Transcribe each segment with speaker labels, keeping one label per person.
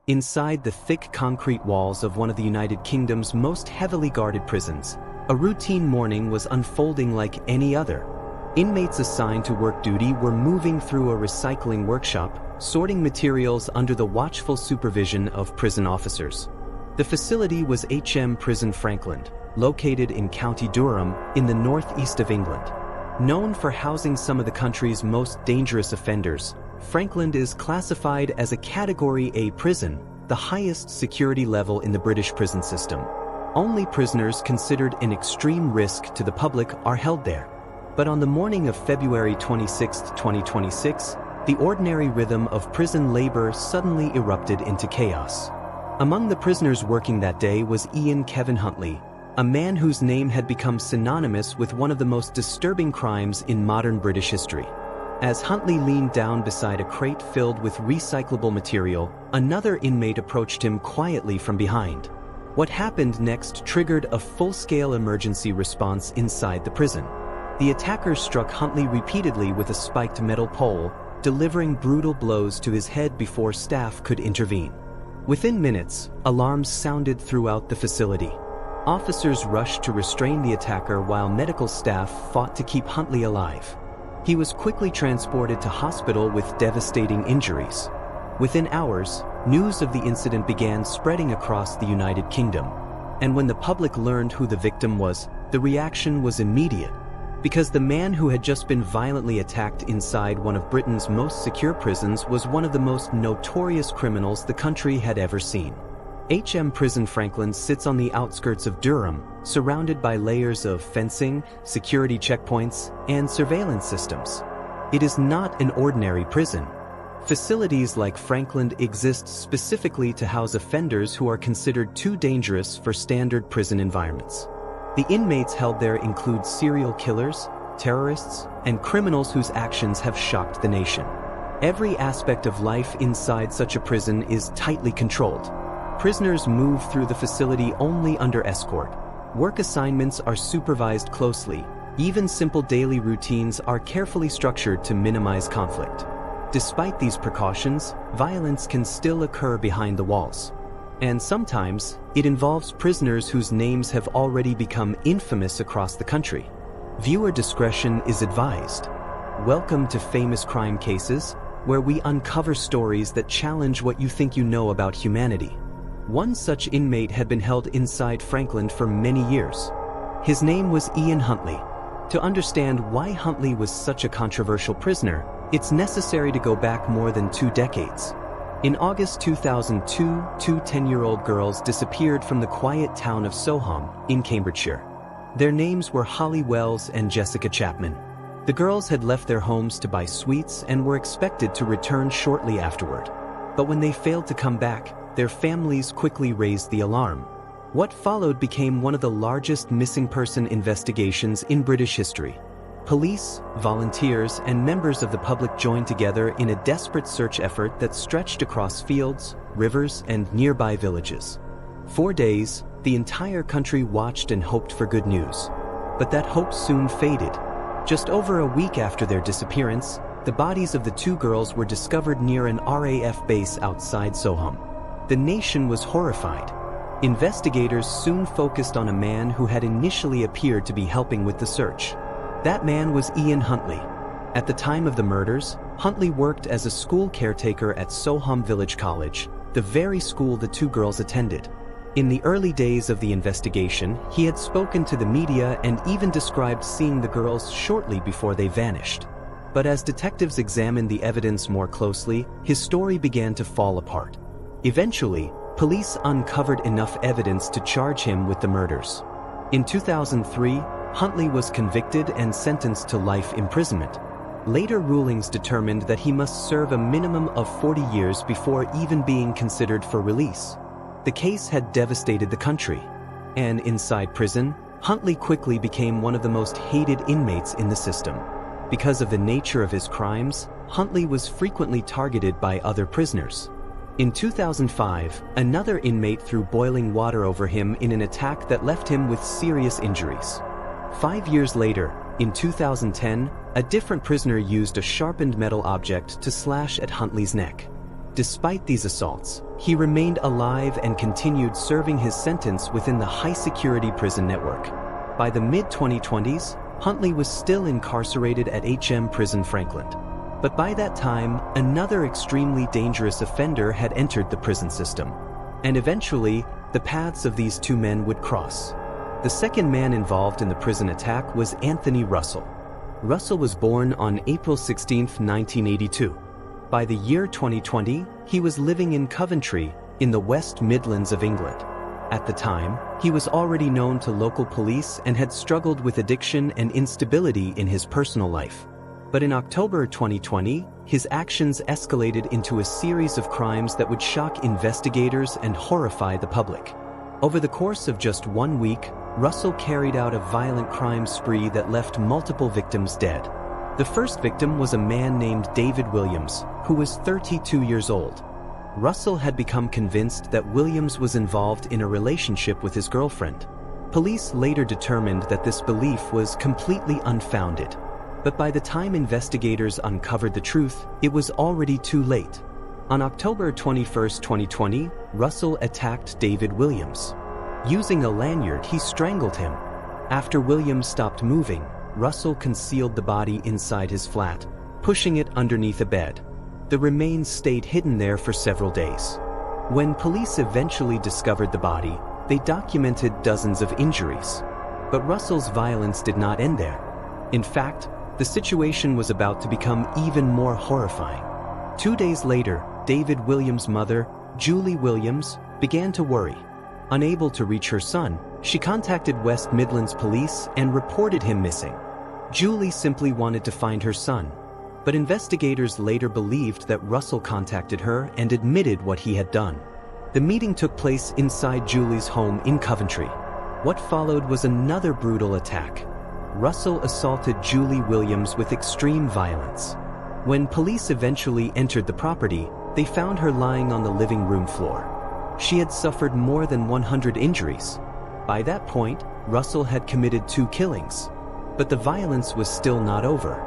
Speaker 1: Inside the thick concrete walls of one of the United Kingdom's most heavily guarded prisons, a routine morning was unfolding like any other. Inmates assigned to work duty were moving through a recycling workshop, sorting materials under the watchful supervision of prison officers. The facility was HM Prison Frankland, located in County Durham, in the northeast of England. Known for housing some of the country's most dangerous offenders, Frankland is classified as a Category A prison, the highest security level in the British prison system. Only prisoners considered an extreme risk to the public are held there. But on the morning of February 26, 2026, the ordinary rhythm of prison labor suddenly erupted into chaos. Among the prisoners working that day was Ian Huntley, a man whose name had become synonymous with one of the most disturbing crimes in modern British history. As Huntley leaned down beside a crate filled with recyclable material, another inmate approached him quietly from behind. What happened next triggered a full-scale emergency response inside the prison. The attacker struck Huntley repeatedly with a spiked metal pole, delivering brutal blows to his head before staff could intervene. Within minutes, alarms sounded throughout the facility. Officers rushed to restrain the attacker while medical staff fought to keep Huntley alive. He was quickly transported to hospital with devastating injuries. Within hours, news of the incident began spreading across the United Kingdom. And when the public learned who the victim was, the reaction was immediate. Because the man who had just been violently attacked inside one of Britain's most secure prisons was one of the most notorious criminals the country had ever seen. HM Prison Frankland sits on the outskirts of Durham, surrounded by layers of fencing, security checkpoints, and surveillance systems. It is not an ordinary prison. Facilities like Frankland exist specifically to house offenders who are considered too dangerous for standard prison environments. The inmates held there include serial killers, terrorists, and criminals whose actions have shocked the nation. Every aspect of life inside such a prison is tightly controlled. Prisoners move through the facility only under escort. Work assignments are supervised closely. Even simple daily routines are carefully structured to minimize conflict. Despite these precautions, violence can still occur behind the walls. And sometimes, it involves prisoners whose names have already become infamous across the country. Viewer discretion is advised. Welcome to Famous Crime Cases, where we uncover stories that challenge what you think you know about humanity. One such inmate had been held inside Frankland for many years. His name was Ian Huntley. To understand why Huntley was such a controversial prisoner, it's necessary to go back more than 2 decades. In August 2002, 2 10-year-old girls disappeared from the quiet town of Soham, in Cambridgeshire. Their names were Holly Wells and Jessica Chapman. The girls had left their homes to buy sweets and were expected to return shortly afterward. But when they failed to come back, their families quickly raised the alarm. What followed became one of the largest missing person investigations in British history. Police, volunteers, and members of the public joined together in a desperate search effort that stretched across fields, rivers, and nearby villages. 4 days, the entire country watched and hoped for good news. But that hope soon faded. Just over a week after their disappearance, the bodies of the 2 girls were discovered near an RAF base outside Soham. The nation was horrified. Investigators soon focused on a man who had initially appeared to be helping with the search. That man was Ian Huntley. At the time of the murders, Huntley worked as a school caretaker at Soham Village College, the very school the 2 girls attended. In the early days of the investigation, he had spoken to the media and even described seeing the girls shortly before they vanished. But as detectives examined the evidence more closely, his story began to fall apart. Eventually, police uncovered enough evidence to charge him with the murders. In 2003, Huntley was convicted and sentenced to life imprisonment. Later rulings determined that he must serve a minimum of 40 years before even being considered for release. The case had devastated the country. And inside prison, Huntley quickly became one of the most hated inmates in the system. Because of the nature of his crimes, Huntley was frequently targeted by other prisoners. In 2005, another inmate threw boiling water over him in an attack that left him with serious injuries. 5 years later, in 2010, a different prisoner used a sharpened metal object to slash at Huntley's neck. Despite these assaults, he remained alive and continued serving his sentence within the high-security prison network. By the mid-2020s, Huntley was still incarcerated at HM Prison Frankland. But by that time, another extremely dangerous offender had entered the prison system. And eventually, the paths of these two men would cross. The second man involved in the prison attack was Anthony Russell. Russell was born on April 16, 1982. By the year 2020, he was living in Coventry, in the West Midlands of England. At the time, he was already known to local police and had struggled with addiction and instability in his personal life. But in October 2020, his actions escalated into a series of crimes that would shock investigators and horrify the public. Over the course of just 1 week, Russell carried out a violent crime spree that left multiple victims dead. The first victim was a man named David Williams, who was 32 years old. Russell had become convinced that Williams was involved in a relationship with his girlfriend. Police later determined that this belief was completely unfounded. But by the time investigators uncovered the truth, it was already too late. On October 21, 2020, Russell attacked David Williams. Using a lanyard, he strangled him. After Williams stopped moving, Russell concealed the body inside his flat, pushing it underneath a bed. The remains stayed hidden there for several days. When police eventually discovered the body, they documented dozens of injuries. But Russell's violence did not end there. In fact, the situation was about to become even more horrifying. 2 days later, David Williams' mother, Julie Williams, began to worry. Unable to reach her son, she contacted West Midlands Police and reported him missing. Julie simply wanted to find her son. But investigators later believed that Russell contacted her and admitted what he had done. The meeting took place inside Julie's home in Coventry. What followed was another brutal attack. Russell assaulted Julie Williams with extreme violence. When police eventually entered the property, they found her lying on the living room floor. She had suffered more than 100 injuries. By that point, Russell had committed 2 killings. But the violence was still not over.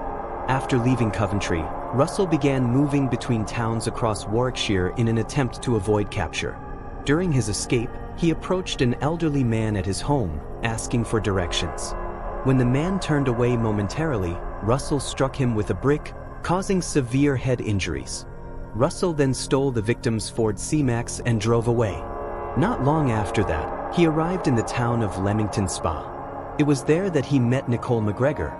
Speaker 1: After leaving Coventry, Russell began moving between towns across Warwickshire in an attempt to avoid capture. During his escape, he approached an elderly man at his home, asking for directions. When the man turned away momentarily, Russell struck him with a brick, causing severe head injuries. Russell then stole the victim's Ford C-Max and drove away. Not long after that, he arrived in the town of Leamington Spa. It was there that he met Nicole McGregor.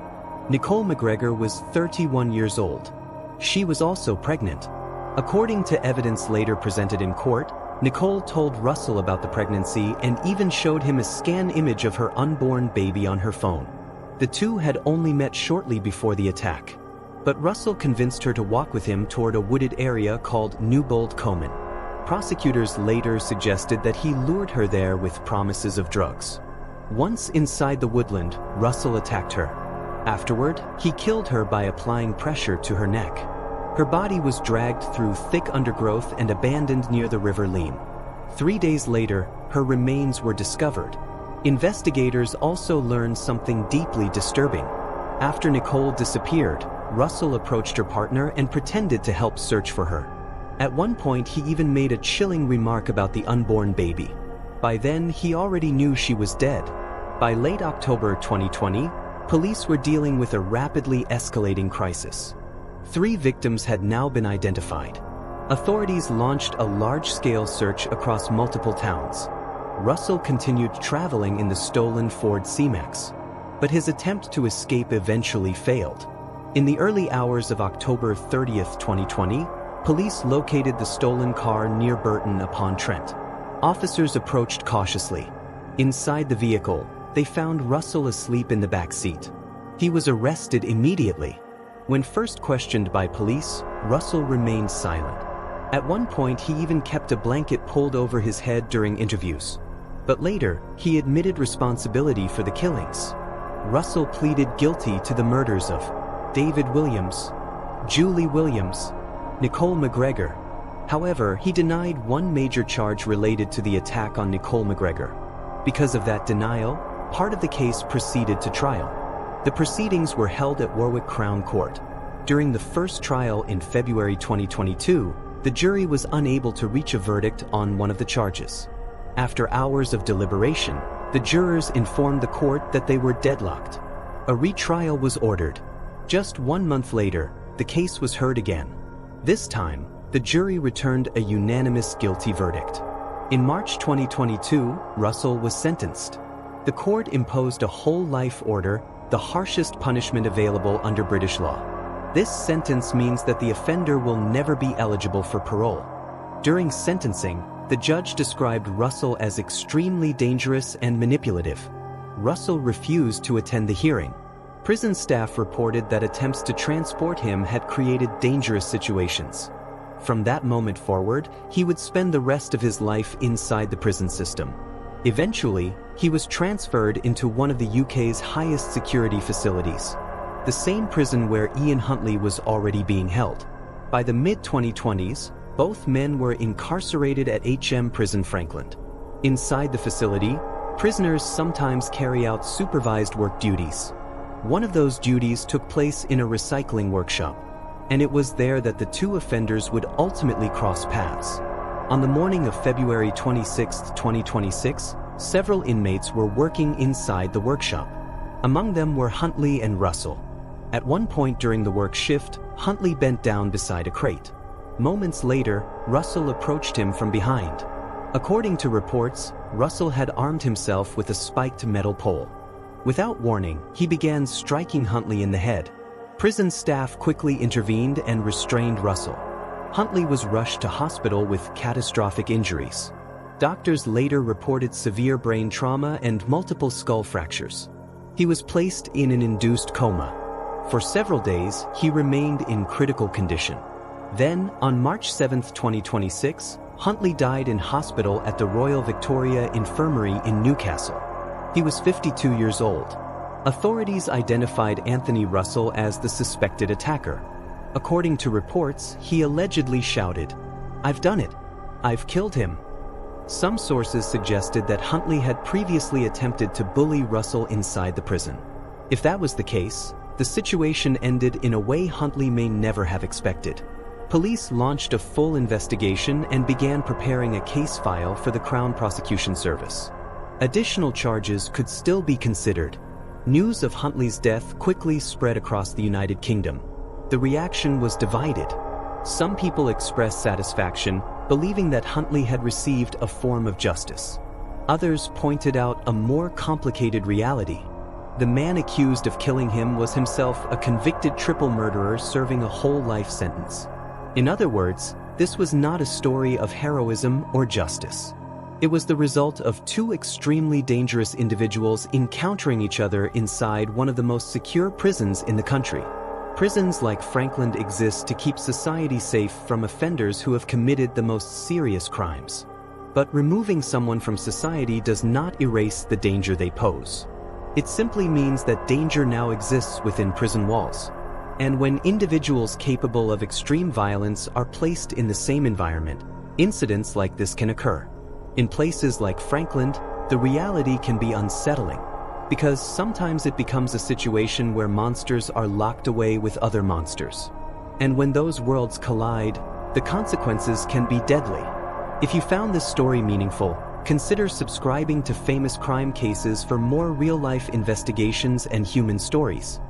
Speaker 1: Nicole McGregor was 31 years old. She was also pregnant. According to evidence later presented in court, Nicole told Russell about the pregnancy and even showed him a scan image of her unborn baby on her phone. The two had only met shortly before the attack. But Russell convinced her to walk with him toward a wooded area called Newbold Common. Prosecutors later suggested that he lured her there with promises of drugs. Once inside the woodland, Russell attacked her. Afterward, he killed her by applying pressure to her neck. Her body was dragged through thick undergrowth and abandoned near the River Leam. 3 days later, her remains were discovered. Investigators also learned something deeply disturbing. After Nicole disappeared, Russell approached her partner and pretended to help search for her. At one point, he even made a chilling remark about the unborn baby. By then, he already knew she was dead. By late October 2020, police were dealing with a rapidly escalating crisis. 3 victims had now been identified. Authorities launched a large-scale search across multiple towns. Russell continued traveling in the stolen Ford C-Max, but his attempt to escape eventually failed. In the early hours of October 30, 2020, police located the stolen car near Burton-upon-Trent. Officers approached cautiously. Inside the vehicle, they found Russell asleep in the back seat. He was arrested immediately. When first questioned by police, Russell remained silent. At one point, he even kept a blanket pulled over his head during interviews. But later, he admitted responsibility for the killings. Russell pleaded guilty to the murders of David Williams, Julie Williams, Nicole McGregor. However, he denied one major charge related to the attack on Nicole McGregor. Because of that denial, part of the case proceeded to trial. The proceedings were held at Warwick Crown Court. During the first trial in February 2022, the jury was unable to reach a verdict on one of the charges. After hours of deliberation, the jurors informed the court that they were deadlocked. A retrial was ordered. Just 1 month later, the case was heard again. This time, the jury returned a unanimous guilty verdict. In March 2022, Russell was sentenced. The court imposed a whole life order, the harshest punishment available under British law. This sentence means that the offender will never be eligible for parole. During sentencing, the judge described Russell as extremely dangerous and manipulative. Russell refused to attend the hearing. Prison staff reported that attempts to transport him had created dangerous situations. From that moment forward, he would spend the rest of his life inside the prison system. Eventually, he was transferred into one of the UK's highest security facilities, the same prison where Ian Huntley was already being held. By the mid-2020s, both men were incarcerated at HM Prison Frankland. Inside the facility, prisoners sometimes carry out supervised work duties. One of those duties took place in a recycling workshop, and it was there that the two offenders would ultimately cross paths. On the morning of February 26, 2026, several inmates were working inside the workshop. Among them were Huntley and Russell. At one point during the work shift, Huntley bent down beside a crate. Moments later, Russell approached him from behind. According to reports, Russell had armed himself with a spiked metal pole. Without warning, he began striking Huntley in the head. Prison staff quickly intervened and restrained Russell. Huntley was rushed to hospital with catastrophic injuries. Doctors later reported severe brain trauma and multiple skull fractures. He was placed in an induced coma. For several days, he remained in critical condition. Then, on March 7, 2026, Huntley died in hospital at the Royal Victoria Infirmary in Newcastle. He was 52 years old. Authorities identified Anthony Russell as the suspected attacker. According to reports, he allegedly shouted, "I've done it. I've killed him." Some sources suggested that Huntley had previously attempted to bully Russell inside the prison. If that was the case, the situation ended in a way Huntley may never have expected. Police launched a full investigation and began preparing a case file for the Crown Prosecution Service. Additional charges could still be considered. News of Huntley's death quickly spread across the United Kingdom. The reaction was divided. Some people expressed satisfaction, believing that Huntley had received a form of justice. Others pointed out a more complicated reality. The man accused of killing him was himself a convicted triple murderer serving a whole life sentence. In other words, this was not a story of heroism or justice. It was the result of two extremely dangerous individuals encountering each other inside one of the most secure prisons in the country. Prisons like Frankland exist to keep society safe from offenders who have committed the most serious crimes. But removing someone from society does not erase the danger they pose. It simply means that danger now exists within prison walls. And when individuals capable of extreme violence are placed in the same environment, incidents like this can occur. In places like Frankland, the reality can be unsettling, because sometimes it becomes a situation where monsters are locked away with other monsters. And when those worlds collide, the consequences can be deadly. If you found this story meaningful, consider subscribing to Famous Crime Cases for more real-life investigations and human stories.